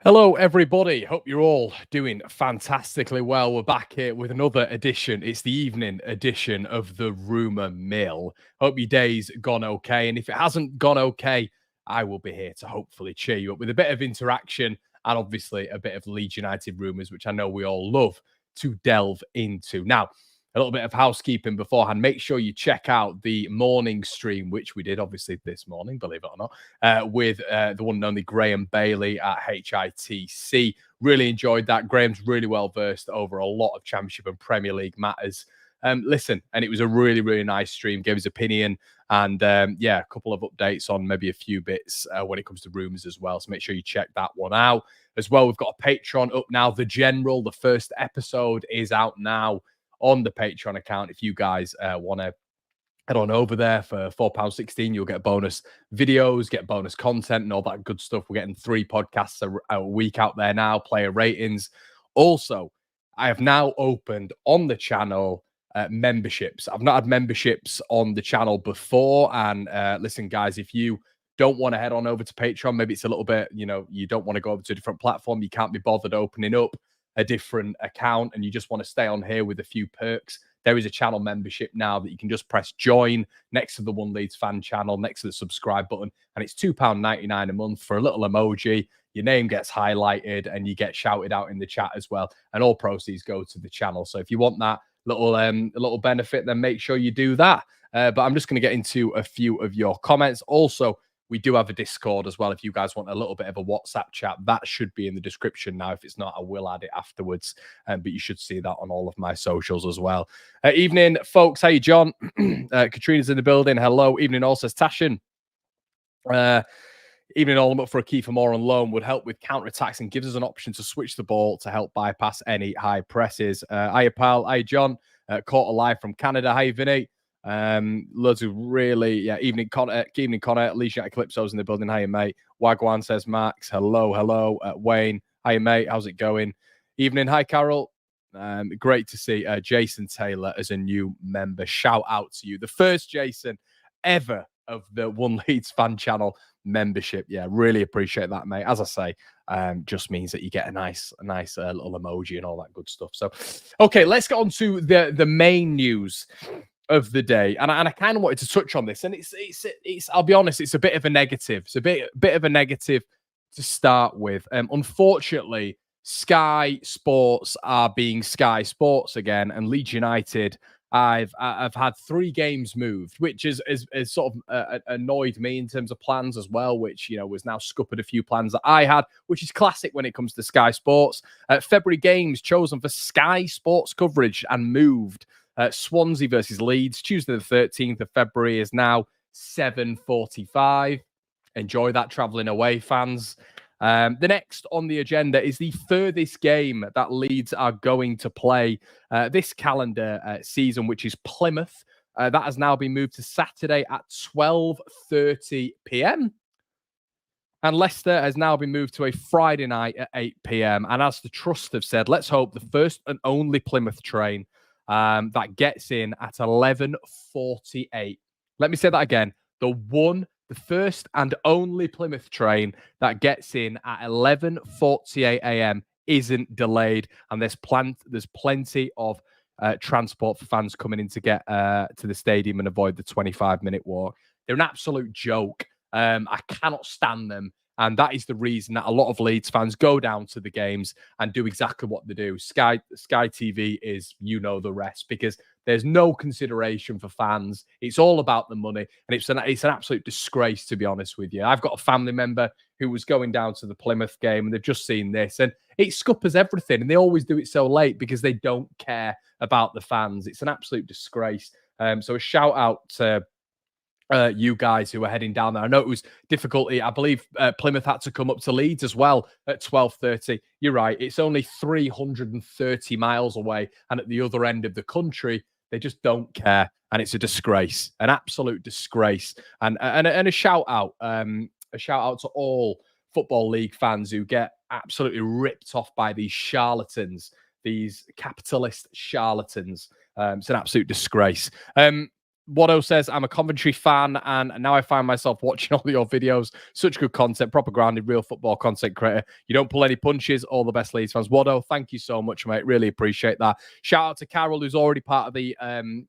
Hello, everybody. Hope you're all doing fantastically well. We're back here with another edition. It's the evening edition of the Rumour Mill. Hope your day's gone okay. And if it hasn't gone okay, I will be here to hopefully cheer you up with a bit of interaction and obviously a bit of Leeds United rumours, which I know we all love to delve into. Now, a little bit of housekeeping beforehand. Make sure you check out the morning stream, which we did obviously this morning, believe it or not, with the one and only Graham Bailey at HITC. Really enjoyed that. Graham's really well versed over a lot of Championship and Premier League matters. Listen, and it was a really, really nice stream. Gave his opinion and yeah, a couple of updates on maybe a few bits when it comes to rumours as well. So make sure you check that one out as well. We've got a Patreon up now. The General, the first episode is out now on the Patreon account. If you guys want to head on over there for £4.16, you'll get bonus videos, get bonus content and all that good stuff. We're getting 3 podcasts a week out there now, player ratings. Also, I have now opened on the channel memberships. I've not had memberships on the channel before. And listen, guys, if you don't want to head on over to Patreon, maybe it's a little bit, you don't want to go over to a different platform, you can't be bothered opening up a different account and you just want to stay on here with a few perks, there is a channel membership now that you can just press join next to the One Leeds Fan Channel, next to the subscribe button, and it's £2.99 a month for a little emoji. Your name gets highlighted and you get shouted out in the chat as well, and all proceeds go to the channel. So if you want that little benefit, then make sure you do that. But I'm just going to get into a few of your comments. Also, we do have a Discord as well. If you guys want a little bit of a WhatsApp chat, that should be in the description now. If it's not, I will add it afterwards. But you should see that on all of my socials as well. Evening, folks. Hey, John. Katrina's in the building. Hello. Evening, all, says Tashin. Evening, all. I'm up for a Keiffer Moore on loan. Would help with counter-attacks and gives us an option to switch the ball to help bypass any high presses. Hiya, pal. Hiya, John. Caught alive from Canada. Hi, Vinny. Loads of really, evening Connor, Leeds United Calypso's in the building. Hiya, mate. Wagwan, says Max. Hello. Wayne. Hiya, mate. How's it going? Evening. Hi, Carol. Great to see Jason Taylor as a new member. Shout out to you. The first Jason ever of the One Leeds Fan Channel membership. Yeah, really appreciate that, mate. As I say, just means that you get a nice little emoji and all that good stuff. So, okay, let's get on to the main news of the day, and I kind of wanted to touch on this, and it's I'll be honest, it's a bit of a negative. It's a bit of a negative to start with. Unfortunately, Sky Sports are being Sky Sports again, and Leeds United, I've had 3 games moved, which is sort of annoyed me in terms of plans as well, which was now scuppered a few plans that I had, which is classic when it comes to Sky Sports. February games chosen for Sky Sports coverage and moved. Swansea versus Leeds, Tuesday the 13th of February is now 7:45. Enjoy that travelling away, fans. The next on the agenda is the furthest game that Leeds are going to play this calendar season, which is Plymouth. That has now been moved to Saturday at 12:30 p.m. And Leicester has now been moved to a Friday night at 8 p.m. And as the Trust have said, let's hope the first and only Plymouth train that gets in at 11:48. Let me say that again. The first and only Plymouth train that gets in at 11:48 a.m. isn't delayed, and there's plenty of transport for fans coming in to get to the stadium and avoid the 25-minute walk. They're an absolute joke. I cannot stand them. And that is the reason that a lot of Leeds fans go down to the games and do exactly what they do. Sky TV is, the rest, because there's no consideration for fans. It's all about the money. And it's an absolute disgrace, to be honest with you. I've got a family member who was going down to the Plymouth game and they've just seen this. And it scuppers everything. And they always do it so late because they don't care about the fans. It's an absolute disgrace. So a shout out to you guys who are heading down there. I know it was difficult. I believe Plymouth had to come up to Leeds as well at 12:30. You're right. It's only 330 miles away. And at the other end of the country, they just don't care. And it's a disgrace, an absolute disgrace. And a shout out to all Football League fans who get absolutely ripped off by these charlatans, these capitalist charlatans. It's an absolute disgrace. Watto says, I'm a Coventry fan, and now I find myself watching all your videos. Such good content, proper grounded, real football content creator. You don't pull any punches. All the best, Leeds fans. Watto, thank you so much, mate. Really appreciate that. Shout out to Carol, who's already part of the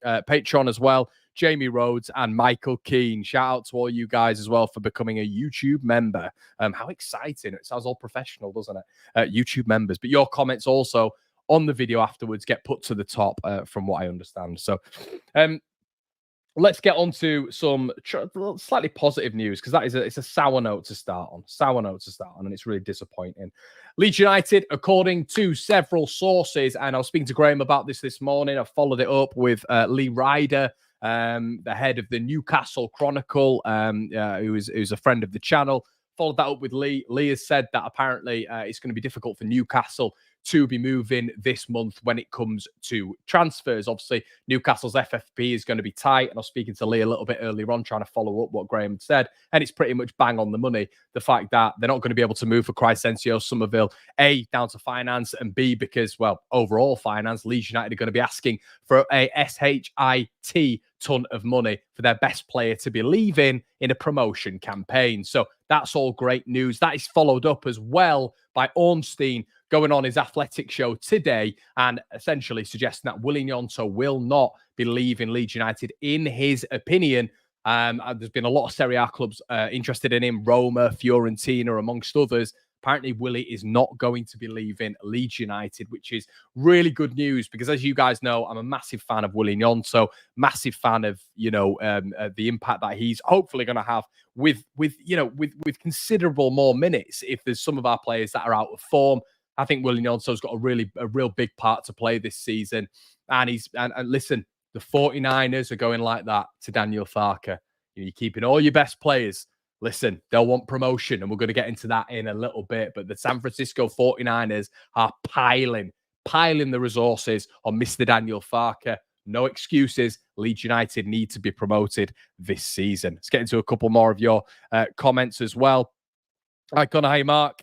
Patreon as well. Jamie Rhodes and Michael Keane. Shout out to all you guys as well for becoming a YouTube member. How exciting. It sounds all professional, doesn't it? YouTube members. But your comments also on the video afterwards get put to the top from what I understand. So let's get on to some slightly positive news, because it's a sour note to start on. And it's really disappointing. Leeds United, according to several sources, and I was speaking to Graham about this morning. I followed it up with Lee Ryder, the head of the Newcastle Chronicle, who's a friend of the channel. Followed that up with Lee. Lee has said that apparently it's going to be difficult for Newcastle to be moving this month when it comes to transfers. Obviously, Newcastle's FFP is going to be tight. And I was speaking to Lee a little bit earlier on, trying to follow up what Graham said. And it's pretty much bang on the money. The fact that they're not going to be able to move for Crescencio, Summerville, A, down to finance, and B, because, well, overall finance, Leeds United are going to be asking for a SHIT ton of money for their best player to be leaving in a promotion campaign. So that's all great news. That is followed up as well by Ornstein going on his Athletic show today and essentially suggesting that Willy Gnonto will not be leaving Leeds United in his opinion. There's been a lot of Serie A clubs interested in him, Roma, Fiorentina, amongst others. Apparently, Willy is not going to be leaving Leeds United, which is really good news because, as you guys know, I'm a massive fan of Willy Gnonto, massive fan of, the impact that he's hopefully going to have with considerable more minutes if there's some of our players that are out of form. I think Willy Gnonto's got a real big part to play this season. And listen, the 49ers are going like that to Daniel Farke. You're keeping all your best players. Listen, they'll want promotion, and we're going to get into that in a little bit. But the San Francisco 49ers are piling the resources on Mr. Daniel Farke. No excuses. Leeds United need to be promoted this season. Let's get into a couple more of your comments as well. Hi, Connor. Hey, Mark.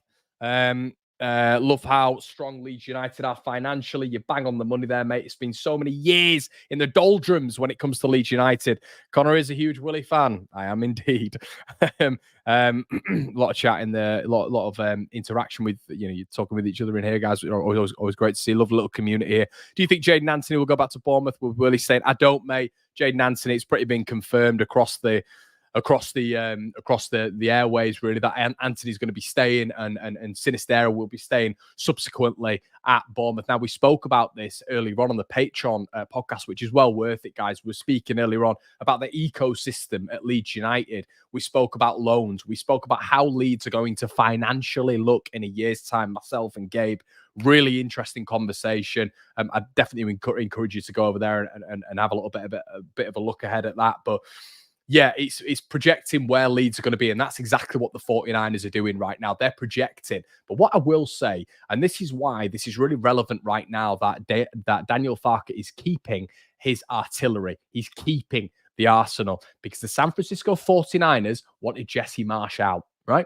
Love how strong Leeds United are financially. You bang on the money there, mate. It's been so many years in the doldrums when it comes to Leeds United. Connor is a huge Willy fan. I am indeed. A lot of chat in there, a lot of interaction with, you're talking with each other in here, guys. Always great to see. Love a little community here. Do you think Jaden Anthony will go back to Bournemouth with Willy saying, I don't, mate. Jaden Anthony, it's pretty been confirmed across the airways, really, that Anthony's going to be staying and Sinistera will be staying subsequently at Bournemouth. Now, we spoke about this earlier on the Patreon podcast, which is well worth it, guys. We're speaking earlier on about the ecosystem at Leeds United. We spoke about loans. We spoke about how Leeds are going to financially look in a year's time, myself and Gabe. Really interesting conversation. I definitely encourage you to go over there and have a little bit of a look ahead at that. But yeah, it's projecting where Leeds are going to be, and that's exactly what the 49ers are doing right now. They're projecting. But what I will say, and this is why this is really relevant right now, that Daniel Farke is keeping his artillery. He's keeping the arsenal because the San Francisco 49ers wanted Jesse Marsch out, right?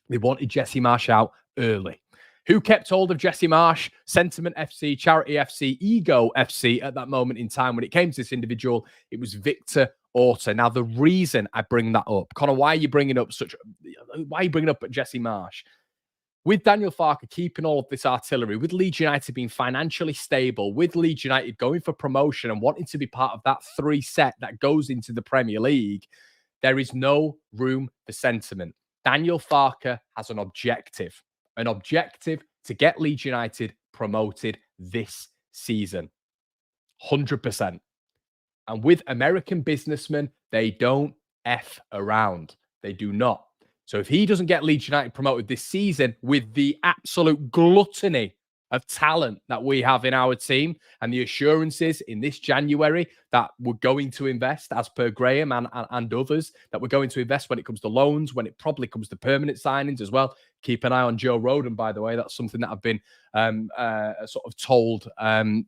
They wanted Jesse Marsch out early. Who kept hold of Jesse Marsch? Sentiment FC, Charity FC, Ego FC at that moment in time when it came to this individual, it was Victor Orta. Now, the reason I bring that up, Connor, why are you bringing up Jesse Marsch? With Daniel Farke keeping all of this artillery, with Leeds United being financially stable, with Leeds United going for promotion and wanting to be part of that three set that goes into the Premier League, there is no room for sentiment. Daniel Farke has an objective to get Leeds United promoted this season. 100%. And with American businessmen, they don't F around. They do not. So if he doesn't get Leeds United promoted this season with the absolute gluttony of talent that we have in our team and the assurances in this January that we're going to invest, as per Graham and others, that we're going to invest when it comes to loans, when it probably comes to permanent signings as well. Keep an eye on Joe Roden, by the way. That's something that I've been sort of told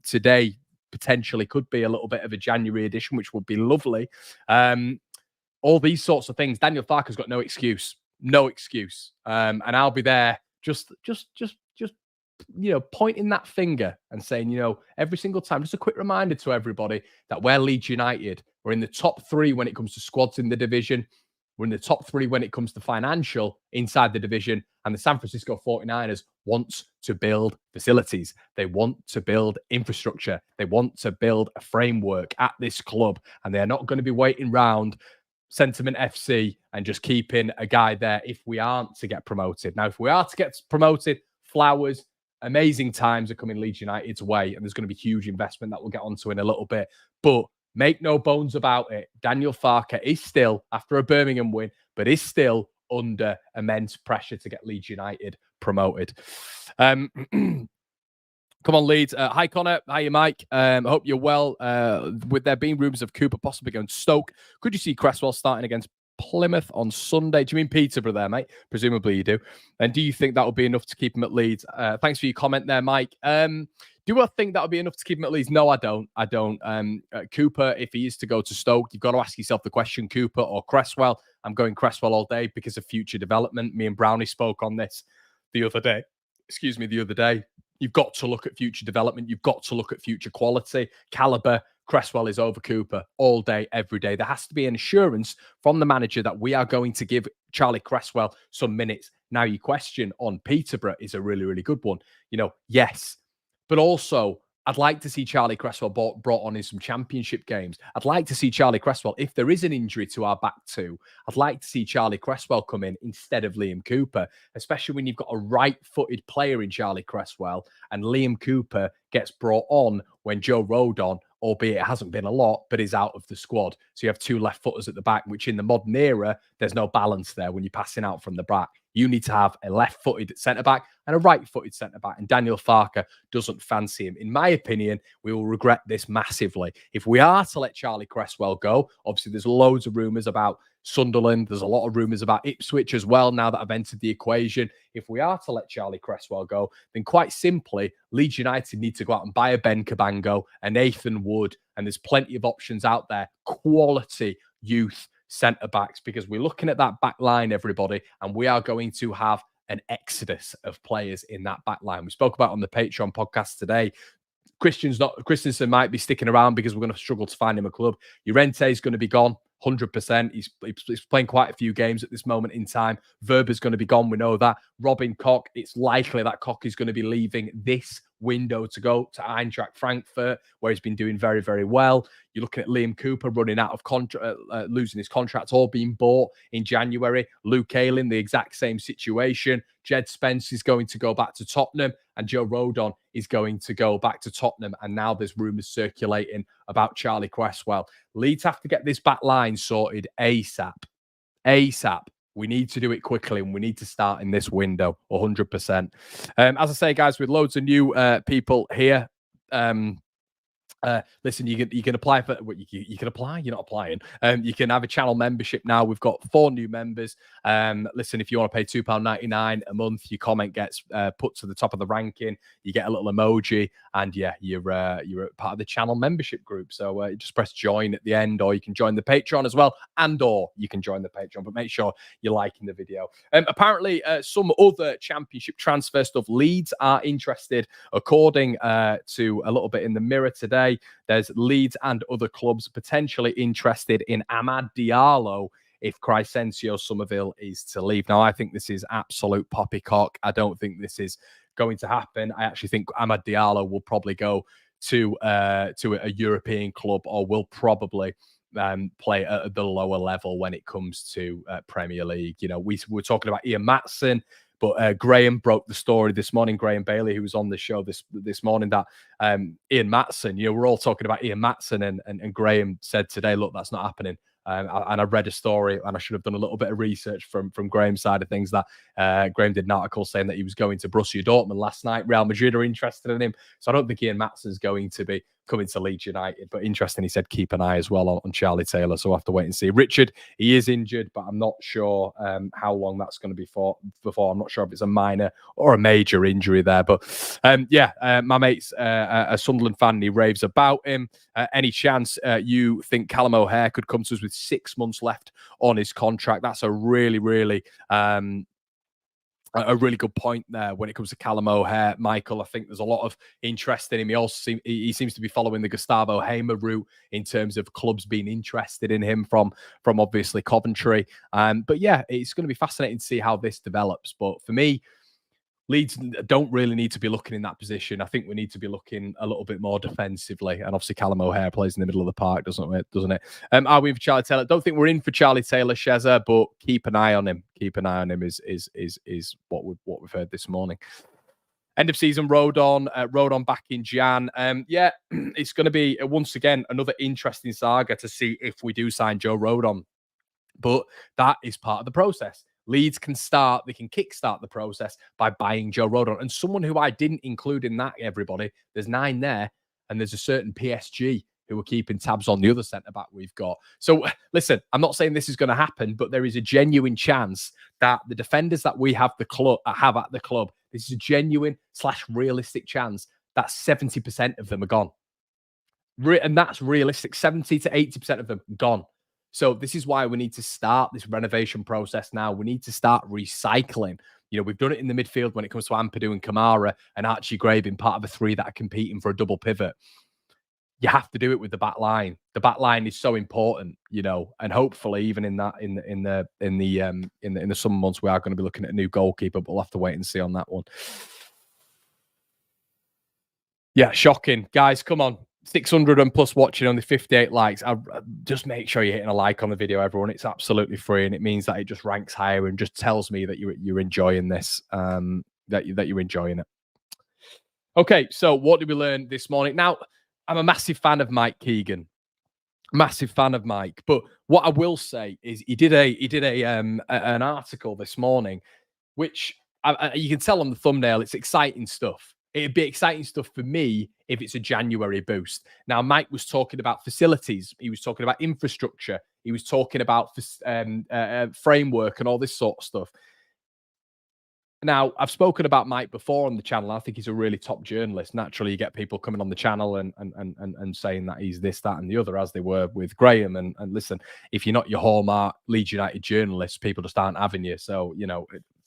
today. Potentially could be a little bit of a January edition, which would be lovely. All these sorts of things. Daniel Farke's got no excuse. And I'll be there just pointing that finger and saying, every single time, just a quick reminder to everybody that we're Leeds United. We're in the top 3 when it comes to squads in the division. We're in the top 3 when it comes to financial inside the division. And the San Francisco 49ers want to build facilities. They want to build infrastructure. They want to build a framework at this club. And they're not going to be waiting around Sentiment FC and just keeping a guy there if we aren't to get promoted. Now, if we are to get promoted, flowers, amazing times are coming Leeds United's way. And there's going to be huge investment that we'll get onto in a little bit. But make no bones about it, Daniel Farke is still, after a Birmingham win, but is still under immense pressure to get Leeds United promoted. Come on, Leeds. Hi, Connor. Hi, Mike. I hope you're well. With there being rumours of Cooper possibly going to Stoke, could you see Cresswell starting against Plymouth on Sunday? Do you mean Peterborough there, mate? Presumably you do. And do you think that will be enough to keep him at Leeds? Thanks for your comment there, Mike. Do I think that would be enough to keep him at Leeds? No, I don't. I don't. Cooper, if he is to go to Stoke, you've got to ask yourself the question, Cooper or Cresswell. I'm going Cresswell all day because of future development. Me and Brownie spoke on this the other day. You've got to look at future development. You've got to look at future quality, caliber. Cresswell is over Cooper all day, every day. There has to be an assurance from the manager that we are going to give Charlie Cresswell some minutes. Now, your question on Peterborough is a really, really good one. Yes, but also I'd like to see Charlie Cresswell brought on in some championship games. I'd like to see Charlie Cresswell, if there is an injury to our back two, I'd like to see Charlie Cresswell come in instead of Liam Cooper, especially when you've got a right-footed player in Charlie Cresswell and Liam Cooper gets brought on when Joe Rodon, albeit it hasn't been a lot, but is out of the squad. So you have 2 left footers at the back, which in the modern era, there's no balance there when you're passing out from the back. You need to have a left-footed centre-back and a right-footed centre-back. And Daniel Farke doesn't fancy him. In my opinion, we will regret this massively. If we are to let Charlie Cresswell go, obviously there's loads of rumours about Sunderland. There's a lot of rumours about Ipswich as well now that I've entered the equation. If we are to let Charlie Cresswell go, then quite simply, Leeds United need to go out and buy a Ben Cabango, a Nathan Wood, and there's plenty of options out there. Quality youth centre-backs, because we're looking at that back line, everybody, and we are going to have an exodus of players in that back line. We spoke about on the Patreon podcast today. Christensen might be sticking around because we're going to struggle to find him a club. Llorente is going to be gone 100%. He's playing quite a few games at this moment in time. Verber's going to be gone. We know that. Robin Koch, it's likely that Koch is going to be leaving this window to go to Eintracht Frankfurt, where he's been doing very, very well. You're looking at Liam Cooper running out of contract, losing his contract, all being bought in January. Luke Ayling, the exact same situation. Jed Spence is going to go back to Tottenham, and Joe Rodon is going to go back to Tottenham. And now there's rumours circulating about Charlie Cresswell. Leeds have to get this back line sorted ASAP. ASAP. We need to do it quickly, and we need to start in this window 100%. As I say, guys, with loads of new people here, listen, you can apply for you can apply. You're not applying. You can have a channel membership now. We've got 4 new members. Listen, if you want to pay £2.99 a month, your comment gets put to the top of the ranking. You get a little emoji, and yeah, you're part of the channel membership group. So you just press join at the end, or you can join the Patreon as well, or you can join the Patreon. But make sure you're liking the video. Apparently, some other championship transfer stuff. Leeds are interested, according to a little bit in the Mirror today. There's Leeds and other clubs potentially interested in Amad Diallo if Crescencio Summerville is to leave. Now, I think this is absolute poppycock. I don't think this is going to happen. I actually think Amad Diallo will probably go to a European club, or will probably play at the lower level when it comes to Premier League. You know, we were talking about Ian Maatsen, but Graham broke the story this morning. Graham Bailey, who was on the show this morning, that Ian Maatsen, we're all talking about Ian Maatsen, and Graham said today, look, that's not happening. And I read a story, and I should have done a little bit of research from Graham's side of things, that Graham did an article saying that he was going to Borussia Dortmund last night. Real Madrid are interested in him. So I don't think Ian Maatsen's going to be coming to Leeds United. But interesting, he said keep an eye as well on Charlie Taylor. So we'll have to wait and see. Richard, he is injured, but I'm not sure how long that's going to be for. Before, I'm not sure if it's a minor or a major injury there. But my mate's a Sunderland fan, and he raves about him. Any chance you think Callum O'Hare could come to us with 6 months left on his contract? That's a really, really a really good point there when it comes to Callum O'Hare, Michael. I think there's a lot of interest in him. He seems to be following the Gustavo Hamer route in terms of clubs being interested in him from obviously Coventry. But yeah, it's going to be fascinating to see how this develops. But for me, Leeds don't really need to be looking in that position. I think we need to be looking a little bit more defensively. And obviously, Callum O'Hare plays in the middle of the park, doesn't it? Are we in for Charlie Taylor? Don't think we're in for Charlie Taylor, Sheza, but keep an eye on him. Keep an eye on him is what we've heard this morning. End of season rode on back in Jan. Yeah, it's going to be once again another interesting saga to see if we do sign Joe Rodon. But that is part of the process. Leeds can kickstart the process by buying Joe Rodon. And someone who I didn't include in that, everybody, there's 9 there, and there's a certain PSG who are keeping tabs on the other centre-back we've got. So, listen, I'm not saying this is going to happen, but there is a genuine chance that the defenders that we have at the club, this is a genuine / realistic chance that 70% of them are gone. And that's realistic. 70 to 80% of them gone. So this is why we need to start this renovation process now. We need to start recycling. You know, we've done it in the midfield when it comes to Ampadu and Kamara and Archie Gray being part of a 3 that are competing for a double pivot. You have to do it with the back line. The back line is so important, you know, and hopefully even in the summer months we are going to be looking at a new goalkeeper, but we'll have to wait and see on that one. Yeah, shocking. Guys, come on. 600 and plus watching, only 58 likes. Just make sure you're hitting a like on the video, everyone. It's absolutely free, and it means that it just ranks higher and just tells me that you're enjoying this, that you're enjoying it. Okay, so what did we learn this morning? Now, I'm a massive fan of Mike Keegan. Massive fan of Mike, but what I will say is he did an article this morning, which you can tell on the thumbnail, it's exciting stuff. It'd be exciting stuff for me if it's a January boost. Now, Mike was talking about facilities. He was talking about infrastructure. He was talking about framework and all this sort of stuff. Now, I've spoken about Mike before on the channel. I think he's a really top journalist. Naturally, you get people coming on the channel and saying that he's this, that, and the other, as they were with Graham. And listen, if you're not your hallmark Leeds United journalist, people just aren't having you. So, you know,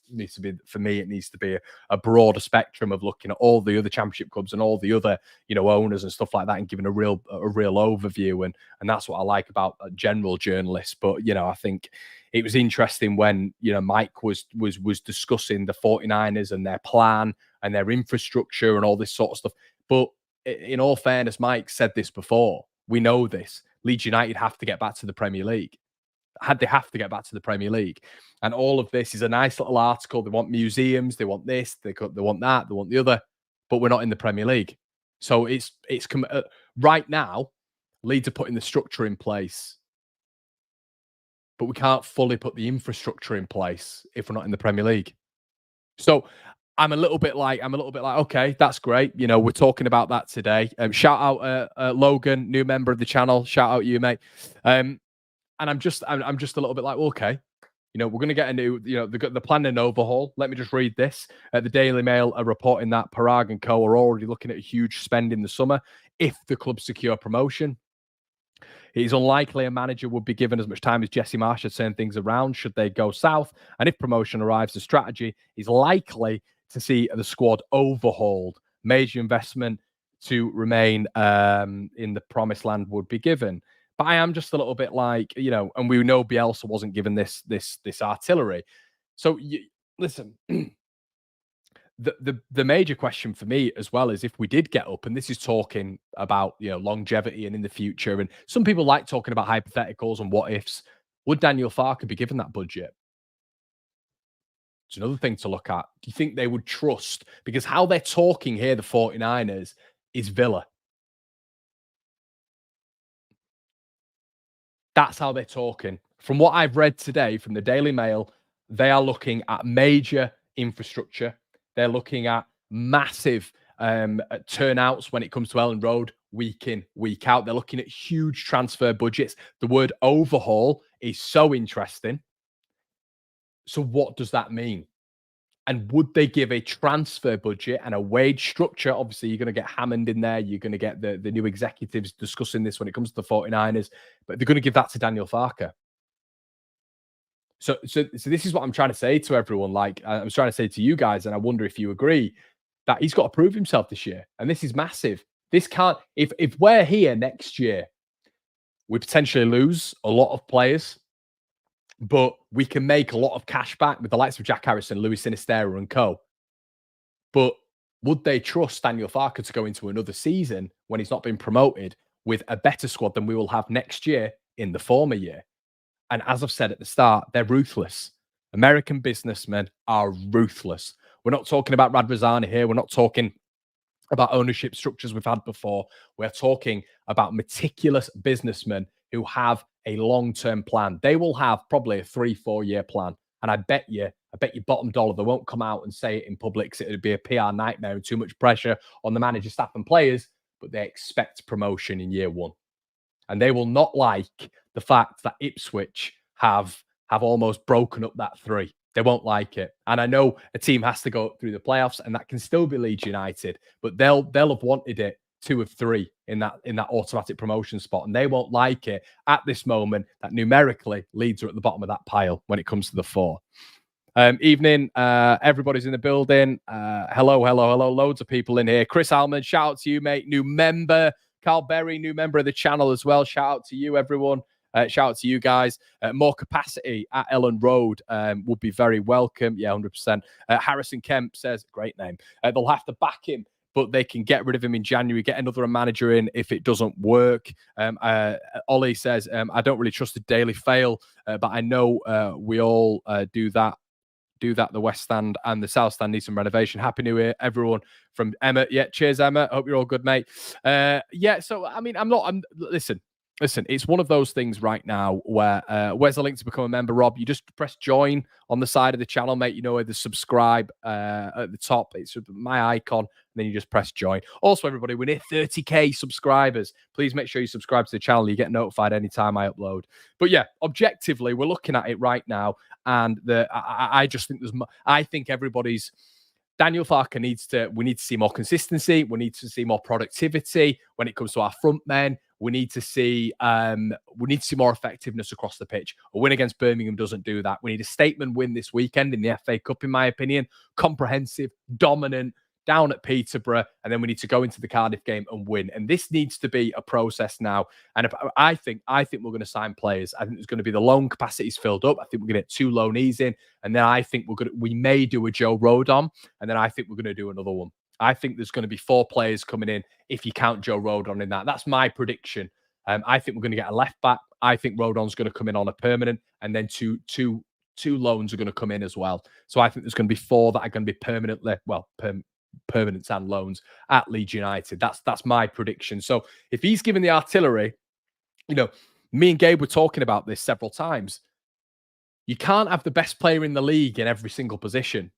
needs to be, for me, it needs to be a broader spectrum of looking at all the other championship clubs and all the other, you know, owners and stuff like that, and giving a real overview. And that's what I like about general journalists. But, you know, I think it was interesting when, you know, Mike was discussing the 49ers and their plan and their infrastructure and all this sort of stuff. But in all fairness, Mike said this before. We know this. Leeds United have to get back to the Premier League. They have to get back to the Premier League. And all of this is a nice little article. They want museums, they want this, they want that, they want the other, but we're not in the Premier League. So it's right now, Leeds are putting the structure in place, but we can't fully put the infrastructure in place if we're not in the Premier League. So I'm a little bit like, okay, that's great. You know, we're talking about that today. Shout out Logan, new member of the channel. Shout out you, mate. And I'm just a little bit like, well, okay, you know, we're going to get a new, you know, the plan an overhaul. Let me just read this. The Daily Mail are reporting that Parag and co are already looking at a huge spend in the summer if the club secure promotion. It is unlikely a manager would be given as much time as Jesse Marsh to turn things around should they go south. And if promotion arrives, the strategy is likely to see the squad overhauled. Major investment to remain in the promised land would be given. But I am just a little bit like, you know, and we know Bielsa wasn't given this artillery. So listen, the major question for me as well is if we did get up, and this is talking about, you know, longevity and in the future, and some people like talking about hypotheticals and what ifs. Would Daniel Farke be given that budget? It's another thing to look at. Do you think they would trust? Because how they're talking here, the 49ers, is Villa. That's how they're talking. From what I've read today from the Daily Mail, they are looking at major infrastructure. They're looking at massive turnouts when it comes to Ellen Road, week in, week out. They're looking at huge transfer budgets. The word overhaul is so interesting. So what does that mean? And would they give a transfer budget and a wage structure? Obviously, you're going to get Hammond in there. You're going to get the new executives discussing this when it comes to the 49ers. But they're going to give that to Daniel Farke. So this is what I'm trying to say to everyone. Like I was trying to say to you guys, and I wonder if you agree that he's got to prove himself this year, and this is massive. This can't. If we're here next year, we potentially lose a lot of players, but we can make a lot of cash back with the likes of Jack Harrison, Louis Sinisterra, and co. But would they trust Daniel Farke to go into another season when he's not been promoted with a better squad than we will have next year in the former year? And as I've said at the start, they're ruthless. American businessmen are ruthless. We're not talking about Radrazani here. We're not talking about ownership structures we've had before. We're talking about meticulous businessmen who have a long-term plan. They will have probably a 3-4 year plan. And I bet you bottom dollar, they won't come out and say it in public because it would be a PR nightmare and too much pressure on the manager, staff and players, but they expect promotion in year one. And they will not like the fact that Ipswich have almost broken up that 3. They won't like it. And I know a team has to go through the playoffs, and that can still be Leeds United, but they'll have wanted it 2 of 3 in that automatic promotion spot, and they won't like it at this moment that numerically Leeds are at the bottom of that pile when it comes to the 4. Evening, everybody's in the building. Hello. Loads of people in here. Chris Almond, shout out to you, mate. New member. Carl Berry, new member of the channel as well. Shout out to you, everyone. Shout out to you guys. More capacity at Ellen Road would be very welcome. Yeah, 100%. Harrison Kemp says, great name. They'll have to back him, but they can get rid of him in January, get another manager in if it doesn't work. Ollie says, I don't really trust the Daily Fail, but I know we all do that. The West Stand and the South Stand need some renovation. Happy New Year, everyone. From Emma. Yeah, cheers, Emma. Hope you're all good, mate. So I mean, listen, it's one of those things right now where where's the link to become a member, Rob? You just press join on the side of the channel, mate. You know where the subscribe at the top. It's my icon, and then you just press join. Also, everybody, we're near 30k subscribers. Please make sure you subscribe to the channel. You get notified anytime I upload. But yeah, objectively, we're looking at it right now, and I just think I think everybody's. Daniel Farke we need to see more consistency. We need to see more productivity when it comes to our front men. We need to see more effectiveness across the pitch. A win against Birmingham doesn't do that. We need a statement win this weekend in the FA Cup, in my opinion. Comprehensive, dominant, down at Peterborough, and then we need to go into the Cardiff game and win. And this needs to be a process now. And I think we're going to sign players. I think there's going to be the loan capacities filled up. I think we're going to get 2 loanees in, and then I think we may do a Joe Rodon, and then I think we're going to do another one. I think there's going to be 4 players coming in if you count Joe Rodon in that. That's my prediction. I think we're going to get a left back. I think Rodon's going to come in on a permanent, and then two loans are going to come in as well. So I think there's going to be 4 that are going to be permanently, permanents and loans at Leeds United. That's my prediction. So if he's given the artillery, me and Gabe were talking about this several times. You can't have the best player in the league in every single position.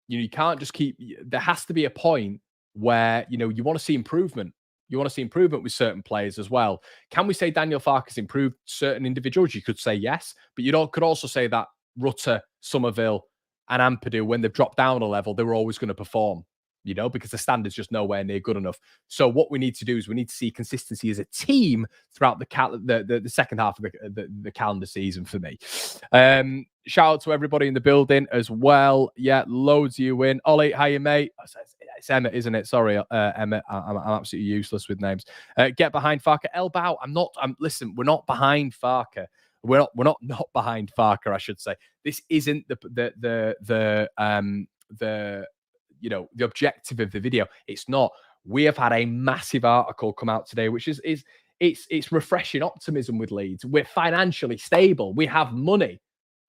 You can't just there has to be a point where, you want to see improvement. You want to see improvement with certain players as well. Can we say Daniel Farke has improved certain individuals? You could say yes, but could also say that Rutter, Summerville, and Ampadu, when they've dropped down a level, they were always going to perform. Because the standard's just nowhere near good enough. So what we need to do is we need to see consistency as a team throughout the second half of the calendar season for me. Shout out to everybody in the building as well. Yeah, loads of you in. Ollie, how you, mate? It's Emmett, isn't it? Sorry, Emmett. I'm absolutely useless with names. Get behind Farke. Elbow. Listen, we're not behind Farke. We're not behind Farke, I should say. This isn't the objective of the video. It's not. We have had a massive article come out today, which is it's refreshing optimism with Leeds. We're financially stable. We have money,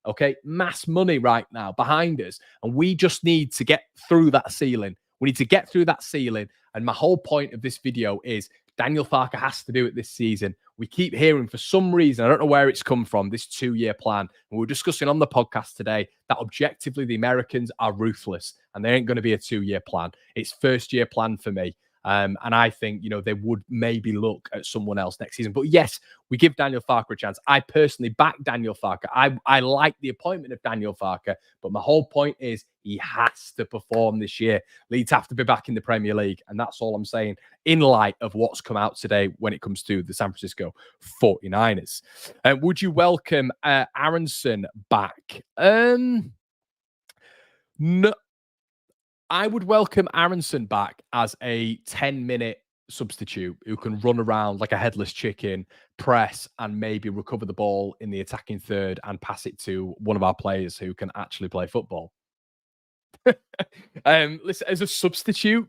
okay, mass money right now behind us, and we just need to get through that ceiling. We need to get through that ceiling. And my whole point of this video is Daniel Farke has to do it this season. We keep hearing, for some reason, I don't know where it's come from, this 2-year plan. And we're discussing on the podcast today that objectively the Americans are ruthless and there ain't going to be a 2-year plan. It's first-year plan for me. And I think, they would maybe look at someone else next season. But yes, we give Daniel Farke a chance. I personally back Daniel Farke. I like the appointment of Daniel Farke, but my whole point is he has to perform this year. Leeds have to be back in the Premier League, and that's all I'm saying in light of what's come out today when it comes to the San Francisco 49ers. Would you welcome Aaronson back? No, I would welcome Aaronson back as a 10-minute substitute who can run around like a headless chicken, press, and maybe recover the ball in the attacking third and pass it to one of our players who can actually play football. Listen, as a substitute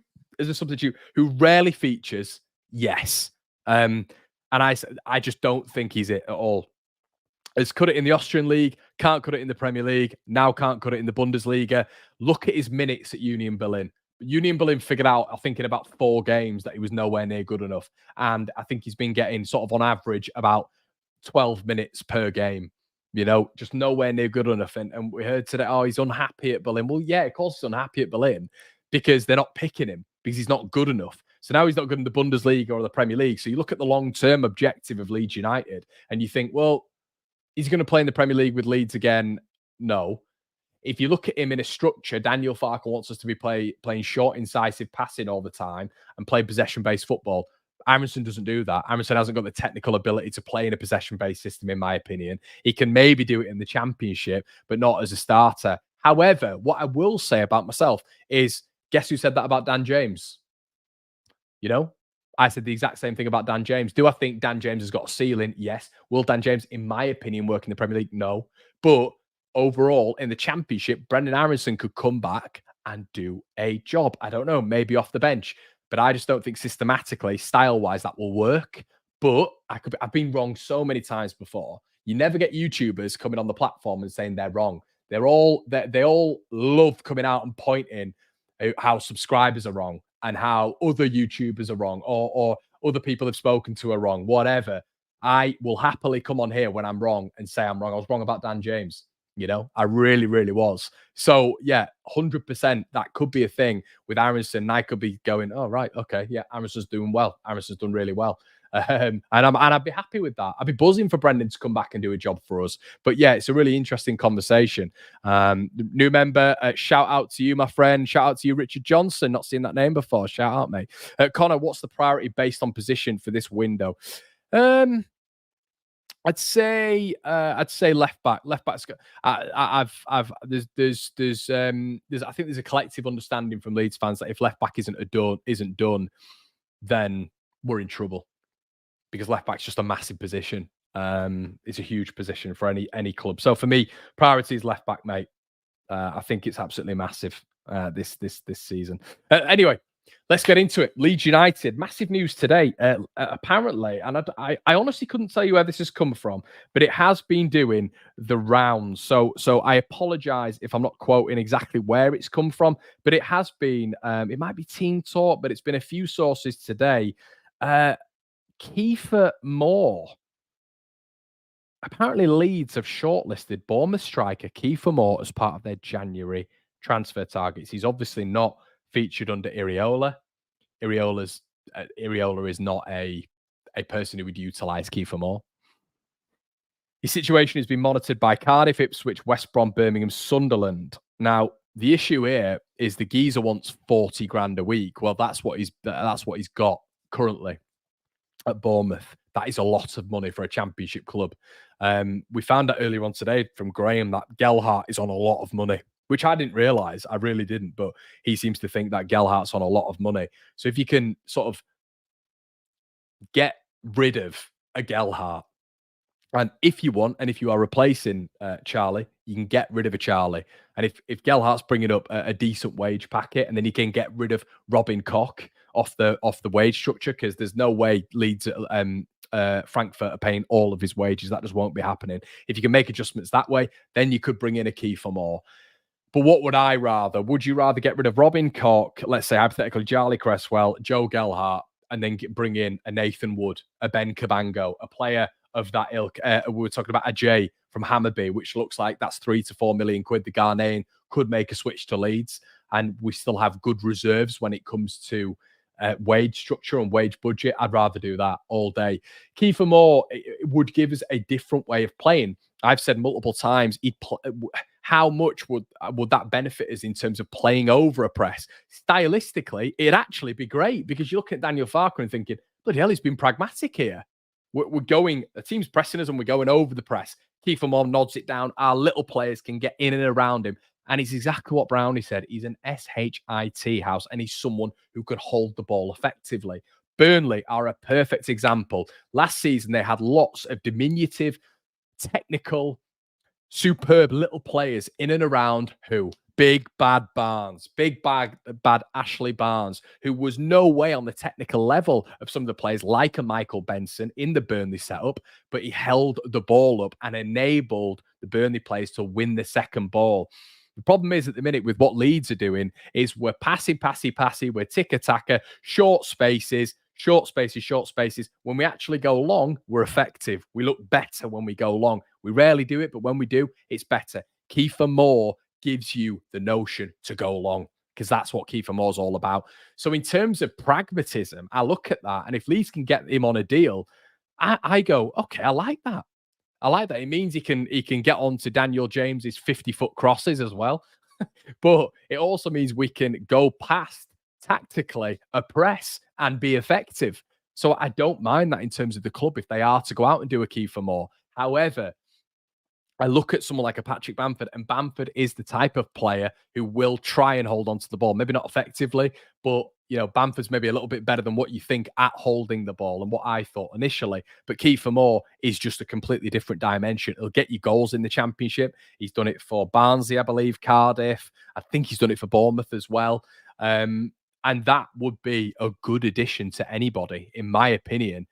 who rarely features, yes. And I just don't think he's it at all. Has cut it in the Austrian League, can't cut it in the Premier League, now can't cut it in the Bundesliga. Look at his minutes at Union Berlin. Union Berlin figured out, I think, in about 4 games that he was nowhere near good enough. And I think he's been getting sort of on average about 12 minutes per game, just nowhere near good enough. And we heard today, oh, he's unhappy at Berlin. Well, yeah, of course he's unhappy at Berlin because they're not picking him because he's not good enough. So now he's not good in the Bundesliga or the Premier League. So you look at the long-term objective of Leeds United and you think, well, is he going to play in the Premier League with Leeds again? No. If you look at him in a structure, Daniel Farke wants us to be playing short, incisive passing all the time and play possession-based football. Aaronson doesn't do that. Aaronson hasn't got the technical ability to play in a possession-based system, in my opinion. He can maybe do it in the Championship, but not as a starter. However, what I will say about myself is, guess who said that about Dan James? I said the exact same thing about Dan James. Do I think Dan James has got a ceiling? Yes. Will Dan James, in my opinion, work in the Premier League? No. But overall, in the Championship, Brendan Aaronson could come back and do a job. I don't know, maybe off the bench. But I just don't think systematically, style-wise, that will work. But I've been wrong so many times before. You never get YouTubers coming on the platform and saying they're wrong. They all love coming out and pointing how subscribers are wrong and how other YouTubers are wrong or other people have spoken to are wrong, whatever. I will happily come on here when I'm wrong and say I'm wrong. I was wrong about Dan James. I really, really was. So, yeah, 100% that could be a thing with Aaronson. And I could be going, oh, right, okay, yeah, Aaronson's doing well. Aaronson's done really well. And I'd be happy with that. I'd be buzzing for Brendan to come back and do a job for us. But yeah, it's a really interesting conversation. New member, shout out to you, my friend. Shout out to you, Richard Johnson. Not seen that name before. Shout out, mate. Connor, what's the priority based on position for this window? I'd say left back. Left back's got. I think there's a collective understanding from Leeds fans that if left back isn't done, then we're in trouble. Because left back's just a massive position. It's a huge position for any club. So for me, priority is left back, mate. I think it's absolutely massive this season. Anyway, let's get into it. Leeds United, massive news today. Apparently, and I honestly couldn't tell you where this has come from, but it has been doing the rounds. So I apologise if I'm not quoting exactly where it's come from, but it has been. It might be Team Talk, but it's been a few sources today. Keiffer Moore. Apparently, Leeds have shortlisted Bournemouth striker Keiffer Moore as part of their January transfer targets. He's obviously not featured under Iriola. Iriola is not a person who would utilise Keiffer Moore. His situation has been monitored by Cardiff, Ipswich, West Brom, Birmingham, Sunderland. Now, the issue here is the geezer wants 40 grand a week. Well, that's what he's got currently at Bournemouth. That is a lot of money for a Championship club. We found out earlier on today from Graham that Gelhardt is on a lot of money, which I didn't realise. I really didn't, but he seems to think that Gelhardt's on a lot of money. So if you can sort of get rid of a Gelhardt, and if you want, and if you are replacing Charlie, you can get rid of a Charlie. And if Gelhardt's bringing up a decent wage packet, and then you can get rid of Robin Koch off the wage structure, because there's no way Leeds Frankfurt are paying all of his wages. That just won't be happening. If you can make adjustments that way, then you could bring in a Keiffer Moore. But what would I rather? Would you rather get rid of Robin Koch, let's say hypothetically Charlie Cresswell, Joe Gelhardt, and then bring in a Nathan Wood, a Ben Cabango, a player of that ilk? We were talking about Ajay from Hammarby, which looks like that's 3 to 4 million quid. The Ghanaian could make a switch to Leeds, and we still have good reserves when it comes to wage structure and wage budget, I'd rather do that all day. Keiffer Moore would give us a different way of playing. I've said multiple times, how much would that benefit us in terms of playing over a press? Stylistically, it'd actually be great because you look at Daniel Farke and thinking, bloody hell, he's been pragmatic here. We're going, the team's pressing us and we're going over the press. Keiffer Moore nods it down. Our little players can get in and around him. And he's exactly what Brownie said. He's an SHIT house and he's someone who could hold the ball effectively. Burnley are a perfect example. Last season, they had lots of diminutive, technical, superb little players in and around who? Big bad Barnes, big bad Ashley Barnes, who was no way on the technical level of some of the players like a Michael Benson in the Burnley setup, but he held the ball up and enabled the Burnley players to win the second ball. The problem is at the minute with what Leeds are doing is we're passy, we're tick-a-tacker, short spaces. When we actually go long, we're effective. We look better when we go long. We rarely do it, but when we do, it's better. Keiffer Moore gives you the notion to go long because that's what Keiffer Moore's all about. So in terms of pragmatism, I look at that, and if Leeds can get him on a deal, I go, okay, I like that. I like that. It means he can get on to Daniel James's 50-foot crosses as well. But it also means we can go past tactically a press and be effective. So I don't mind that in terms of the club if they are to go out and do a Keiffer Moore. However, I look at someone like a Patrick Bamford, and Bamford is the type of player who will try and hold on to the ball. Maybe not effectively, but Bamford's maybe a little bit better than what you think at holding the ball and what I thought initially. But Keiffer Moore is just a completely different dimension. He'll get you goals in the Championship. He's done it for Barnsley, I believe, Cardiff. I think he's done it for Bournemouth as well. And that would be a good addition to anybody, in my opinion,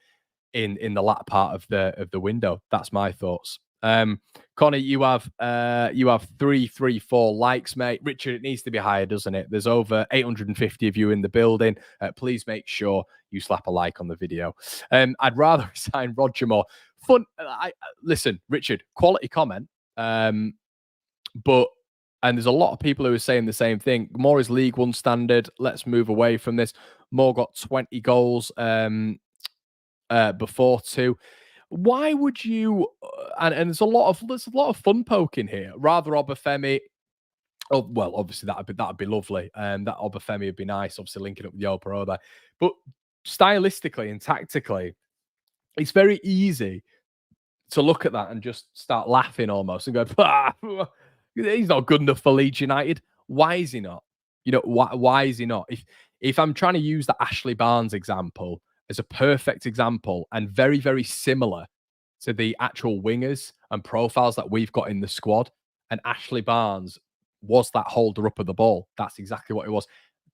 in the latter part of the window. That's my thoughts. Connor, you have 334 likes, mate. Richard, it needs to be higher, doesn't it? There's over 850 of you in the building. Please make sure you slap a like on the video. I'd rather sign Roger Moore. Fun. Listen, Richard, quality comment. And there's a lot of people who are saying the same thing. Moore is League One standard. Let's move away from this. Moore got 20 goals before two. Why would you? And there's a lot of fun poking here. Rather Obafemi. Oh well, obviously that'd be lovely. That Obafemi would be nice. Obviously linking up with Yo Peroda. But stylistically and tactically, it's very easy to look at that and just start laughing almost and go, he's not good enough for Leeds United. Why is he not? Why is he not? If I'm trying to use the Ashley Barnes example as a perfect example and very, very similar to the actual wingers and profiles that we've got in the squad, and Ashley Barnes was that holder up of the ball. That's exactly what it was.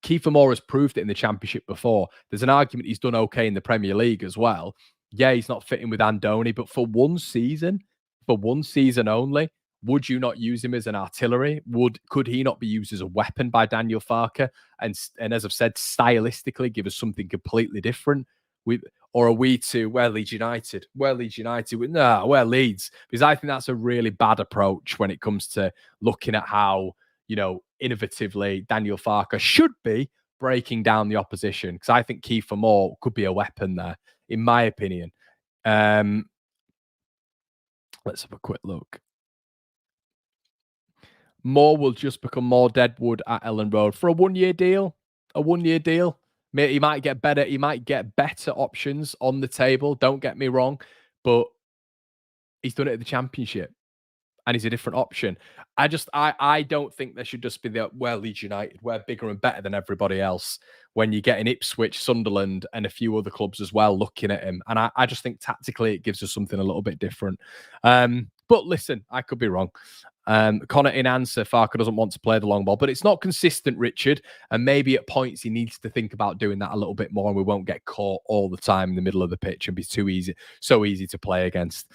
Keiffer Moore has proved it in the Championship before. There's an argument he's done okay in the Premier League as well. Yeah, he's not fitting with Andoni, but for one season only, would you not use him as an artillery? Could he not be used as a weapon by Daniel Farke? And as I've said, stylistically, give us something completely different? Or are we we're Leeds United? We're Leeds United. No, we're Leeds. Because I think that's a really bad approach when it comes to looking at how, innovatively Daniel Farke should be breaking down the opposition. Because I think Keiffer Moore could be a weapon there, in my opinion. Let's have a quick look. Moore will just become more Deadwood at Ellen Road for a 1-year deal. A 1-year deal. He might get better. He might get better options on the table. Don't get me wrong, but he's done it at the Championship, and he's a different option. I don't think there should just be we're Leeds United. We're bigger and better than everybody else. When you get in Ipswich, Sunderland, and a few other clubs as well looking at him, and I just think tactically it gives us something a little bit different. But listen, I could be wrong. Connor, in answer, Farke doesn't want to play the long ball, but it's not consistent, Richard. And maybe at points he needs to think about doing that a little bit more, and we won't get caught all the time in the middle of the pitch and be so easy to play against.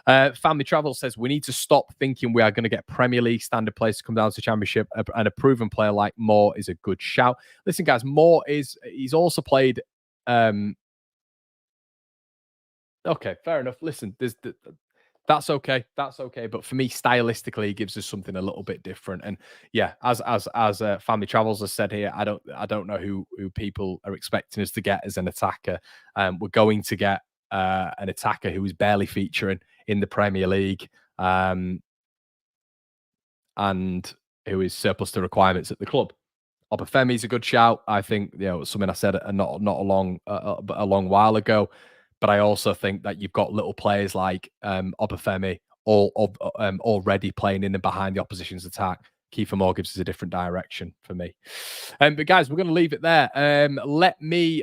Family Travel says we need to stop thinking we are going to get Premier League standard players to come down to the Championship, and a proven player like Moore is a good shout. Listen, guys, Moore he's also played. Okay, fair enough. Listen, That's okay. That's okay. But for me, stylistically, it gives us something a little bit different. And yeah, as Family Travels has said here, I don't know who people are expecting us to get as an attacker. We're going to get an attacker who is barely featuring in the Premier League, and who is surplus to requirements at the club. Obafemi's a good shout. I think something I said a long while ago, but I also think that you've got little players like Obafemi already playing in and behind the opposition's attack. Keiffer Moore gives us a different direction for me. But guys, we're going to leave it there. Let me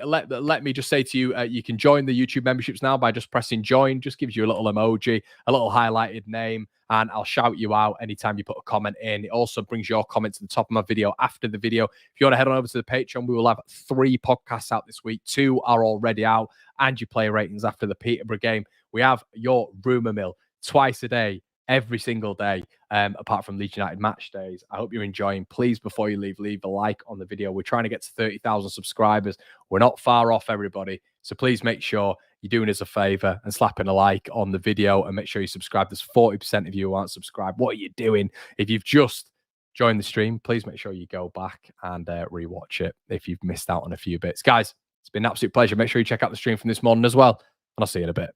just say to you, you can join the YouTube memberships now by just pressing join. Just gives you a little emoji, a little highlighted name, and I'll shout you out anytime you put a comment in. It also brings your comment to the top of my video after the video. If you want to head on over to the Patreon, we will have 3 podcasts out this week. 2 are already out, and your player ratings after the Peterborough game. We have your Rumour Mill twice a day, every single day, apart from Leeds United match days. I hope you're enjoying. Please, before you leave a like on the video. We're trying to get to 30,000 subscribers. We're not far off, everybody. So please make sure you're doing us a favor and slapping a like on the video, and make sure you subscribe. There's 40% of you who aren't subscribed. What are you doing? If you've just joined the stream, please make sure you go back and rewatch it if you've missed out on a few bits. Guys, it's been an absolute pleasure. Make sure you check out the stream from this morning as well, and I'll see you in a bit.